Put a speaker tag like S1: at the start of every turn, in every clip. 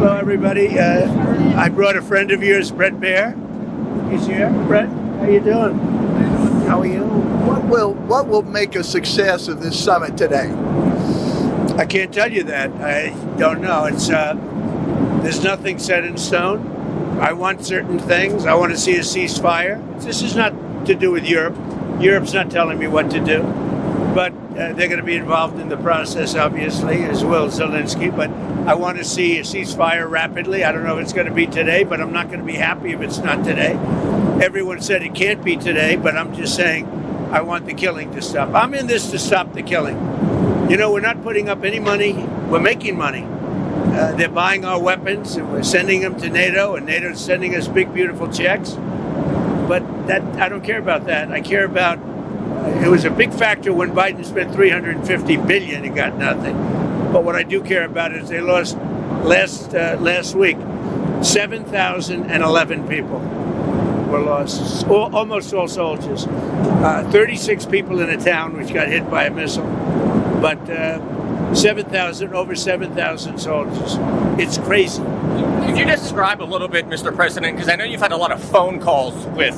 S1: Hello, everybody. I brought a friend of yours, Brett Baer. He's here. Brett, how you doing? How are you?
S2: What will make a success of this summit today?
S1: I can't tell you that. I don't know. It's there's nothing set in stone. I want certain things. I want to see a ceasefire. This is not to do with Europe. Europe's not telling me what to do. But they're going to be involved in the process, obviously, as will Zelensky. But I want to see a ceasefire rapidly. I don't know if it's going to be today, but I'm not going to be happy if it's not today. Everyone said it can't be today, but I'm just saying I want the killing to stop. I'm in this to stop the killing. You know, we're not putting up any money. We're making money. They're buying our weapons, and we're sending them to NATO, and NATO's sending us big, beautiful checks. But that I don't care about that. I care about it was a big factor when Biden spent $350 billion and got nothing. But what I do care about is they lost last week 7,011 people were lost, almost all soldiers. 36 people in a town which got hit by a missile, but over 7,000 soldiers. It's crazy.
S3: Could you describe a little bit, Mr. President, because I know you've had a lot of phone calls with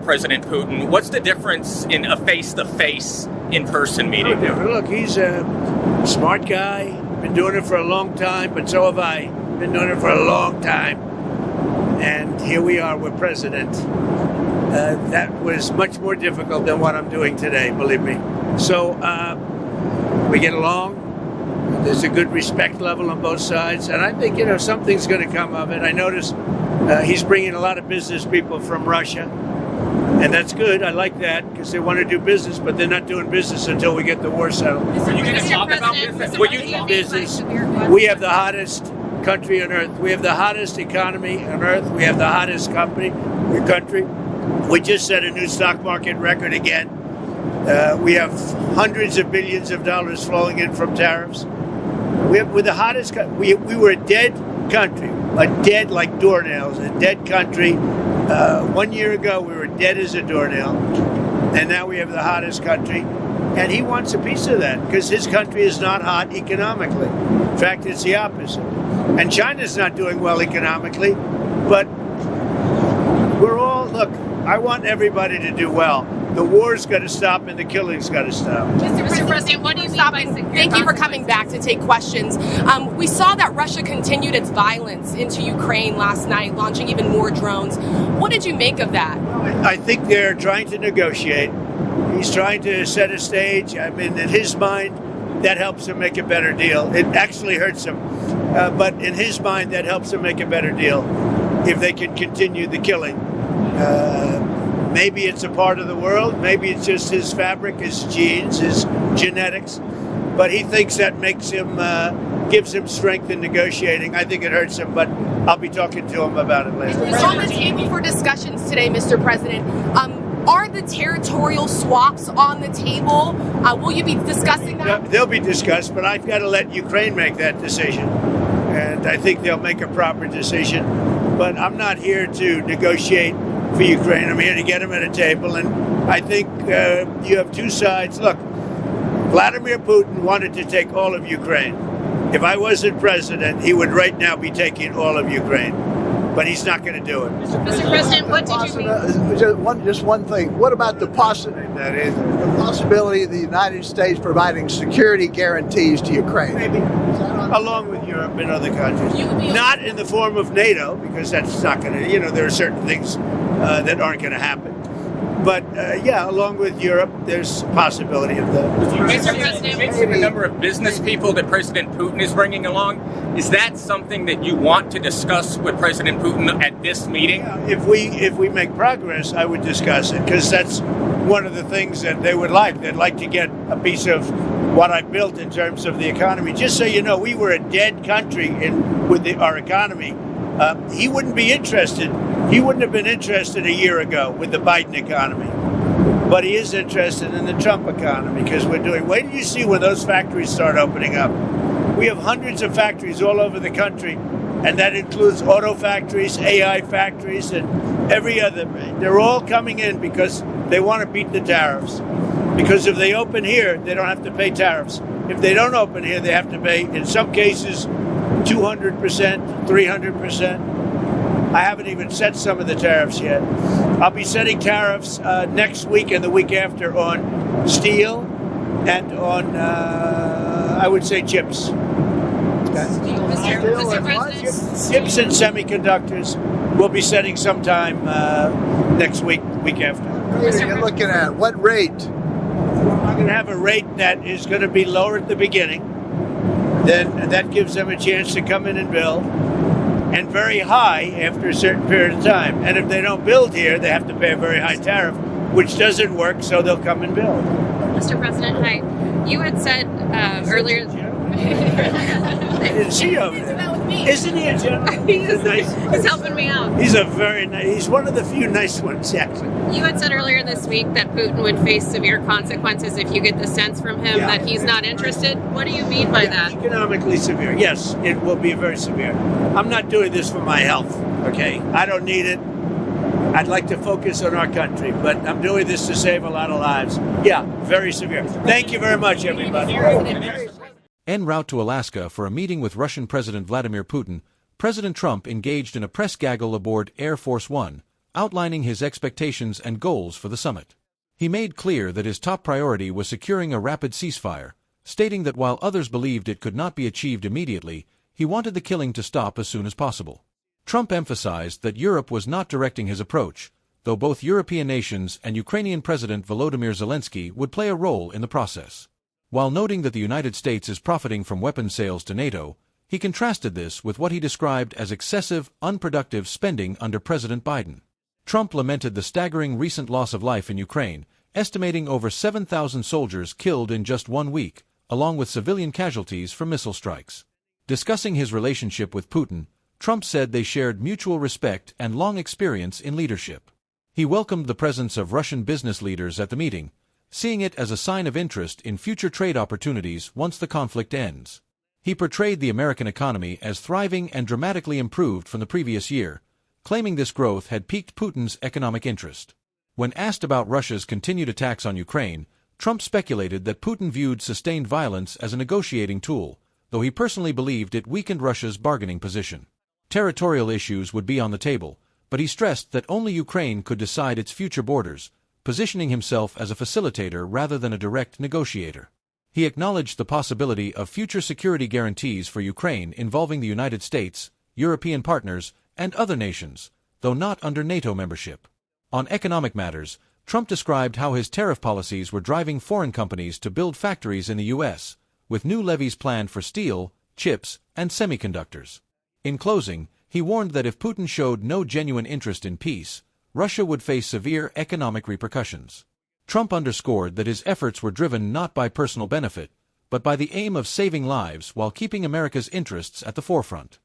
S3: President Putin. What's the difference in a face-to-face, in-person meeting?
S1: Look, he's a smart guy, been doing it for a long time, but so have I. Been doing it for a long time. And here we are with President. That was much more difficult than what I'm doing today, believe me. So we get along. There's a good respect level on both sides. And I think, something's going to come of it. I noticed he's bringing a lot of business people from Russia. And that's good. I like that because they want to do business, but they're not doing business until we get the war settled.
S3: Are you going to talk about
S1: business? We have the hottest country on earth. We have the hottest economy on earth. We have the hottest country. We just set a new stock market record again. We have hundreds of billions of dollars flowing in from tariffs. We're the hottest. We were a dead country, dead like doornails, a dead country. 1 year ago, we were dead as a doornail, and now we have the hottest country. And he wants a piece of that because his country is not hot economically. In fact, it's the opposite. And China's not doing well economically, but look, I want everybody to do well. The war's got to stop and the killing's got to stop.
S4: Mr. President, what do you mean? Thank you for coming back to take questions. We saw that Russia continued its violence into Ukraine last night, launching even more drones. What did you make of that?
S1: I think they're trying to negotiate. He's trying to set a stage. I mean, in his mind, that helps him make a better deal. It actually hurts him. But in his mind, that helps him make a better deal if they can continue the killing. Maybe it's a part of the world. Maybe it's just his fabric, his genes, his genetics. But he thinks that makes him, gives him strength in negotiating. I think it hurts him, but I'll be talking to him about it later.
S4: It's on the table for discussions today, Mr. President. Are the territorial swaps on the table? Will you be discussing that?
S1: They'll be discussed, but I've got to let Ukraine make that decision. And I think they'll make a proper decision. But I'm not here to negotiate for Ukraine. I'm here to get them at a table. And I think you have two sides. Look, Vladimir Putin wanted to take all of Ukraine. If I wasn't president, he would right now be taking all of Ukraine. But he's not going to do it.
S4: Mr. President, what did you mean?
S2: Just one thing. What about the possibility of the United States providing security guarantees to Ukraine?
S1: Maybe. Along with Europe and other countries. Not in the form of NATO, because that's not going to, there are certain things that aren't going to happen. But, along with Europe, there's a possibility of that.
S3: Mr. President, the number of business people that President Putin is bringing along, is that something that you want to discuss with President Putin at this meeting?
S1: Yeah, if we make progress, I would discuss it, because that's one of the things that they would like. They'd like to get a piece of what I built in terms of the economy. Just so you know, we were a dead country with our economy. He wouldn't be interested. He wouldn't have been interested a year ago with the Biden economy. But he is interested in the Trump economy because wait till you see when those factories start opening up. We have hundreds of factories all over the country, and that includes auto factories, AI factories, and every other. They're all coming in because they want to beat the tariffs. Because if they open here, they don't have to pay tariffs. If they don't open here, they have to pay, in some cases, 200%, 300%. I haven't even set some of the tariffs yet. I'll be setting tariffs next week and the week after on steel and on, I would say, chips.
S2: Mr. President.
S1: Chips and semiconductors we'll be setting sometime next week after.
S2: You're looking at what rate?
S1: I'm going to have a rate that is going to be lower at the beginning. Then that gives them a chance to come in and build, and very high after a certain period of time. And if they don't build here, they have to pay a very high tariff, which doesn't work, so they'll come and build.
S5: Mr. President, hi. You had said earlier...
S1: I didn't see you over there. Isn't he a general?
S5: He's
S1: nice.
S5: He's helping me out.
S1: He's a very nice. He's one of the few nice ones, actually.
S5: You had said earlier this week that Putin would face severe consequences if you get the sense from him that he's not interested. What do you mean by that?
S1: Economically severe. Yes, it will be very severe. I'm not doing this for my health, okay? I don't need it. I'd like to focus on our country, but I'm doing this to save a lot of lives. Yeah, very severe. Thank you very much, everybody.
S6: En route to Alaska for a meeting with Russian President Vladimir Putin, President Trump engaged in a press gaggle aboard Air Force One, outlining his expectations and goals for the summit. He made clear that his top priority was securing a rapid ceasefire, stating that while others believed it could not be achieved immediately, he wanted the killing to stop as soon as possible. Trump emphasized that Europe was not directing his approach, though both European nations and Ukrainian President Volodymyr Zelensky would play a role in the process. While noting that the United States is profiting from weapons sales to NATO, he contrasted this with what he described as excessive, unproductive spending under President Biden. Trump lamented the staggering recent loss of life in Ukraine, estimating over 7,000 soldiers killed in just 1 week, along with civilian casualties from missile strikes. Discussing his relationship with Putin, Trump said they shared mutual respect and long experience in leadership. He welcomed the presence of Russian business leaders at the meeting, seeing it as a sign of interest in future trade opportunities once the conflict ends. He portrayed the American economy as thriving and dramatically improved from the previous year, claiming this growth had piqued Putin's economic interest. When asked about Russia's continued attacks on Ukraine, Trump speculated that Putin viewed sustained violence as a negotiating tool, though he personally believed it weakened Russia's bargaining position. Territorial issues would be on the table, but he stressed that only Ukraine could decide its future borders, positioning himself as a facilitator rather than a direct negotiator. He acknowledged the possibility of future security guarantees for Ukraine involving the United States, European partners, and other nations, though not under NATO membership. On economic matters, Trump described how his tariff policies were driving foreign companies to build factories in the U.S., with new levies planned for steel, chips, and semiconductors. In closing, he warned that if Putin showed no genuine interest in peace, Russia would face severe economic repercussions. Trump underscored that his efforts were driven not by personal benefit, but by the aim of saving lives while keeping America's interests at the forefront.